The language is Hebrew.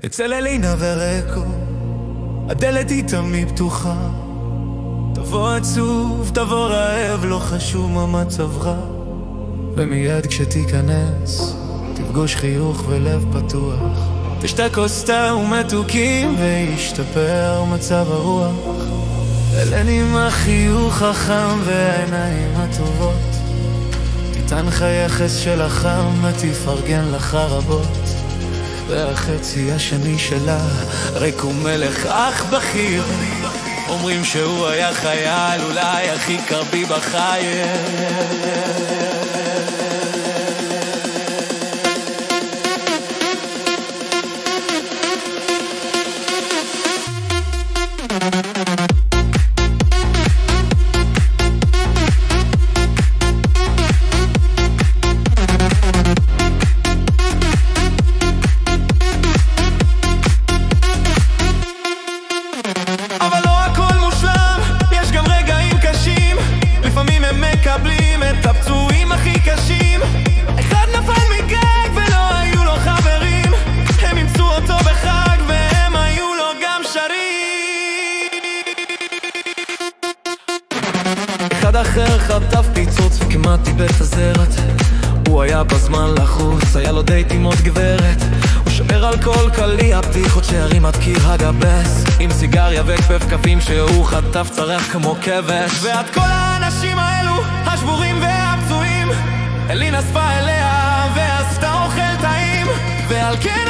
אצל אלינה ורקו הדלת היא תמיד פתוחה. תבוא עצוב, תבוא רעב, לא חשוב מה מצב רע. ומיד כשתיכנס תפגוש חיוך ולב פתוח. תשתה כוס תה ומתוקים וישתפר מצב הרוח. אלן עם החיוך החם והעיניים הטובות. תיתן לך יחס של החם, תפרגן לך רבות. והחצי השני שלה ריק ומלך אך בכיר. אומרים שהוא היה חייל, אולי הכי קרבי בחיל. מקבלים את הפצועים הכי קשים. אחד נפל מגג ולא היו לו חברים. הם ימצאו אותו בחג והם היו לו גם שרים. אחד אחר חטף פיצוץ וכמעט איבד את הזרת. הוא היה בזמן לחוץ, היה לו דייט עם עוד גברת. הוא שומר על כל קלי הפתיחות שערים עד קיר הגבס, עם סיגריה וכפף קפים שהוא חטף צרח כמו כבש. ועד כל האנשים האלו השבורים והפצועים אלינה אספה אליה ועשתה אוכל טעים. ועל כן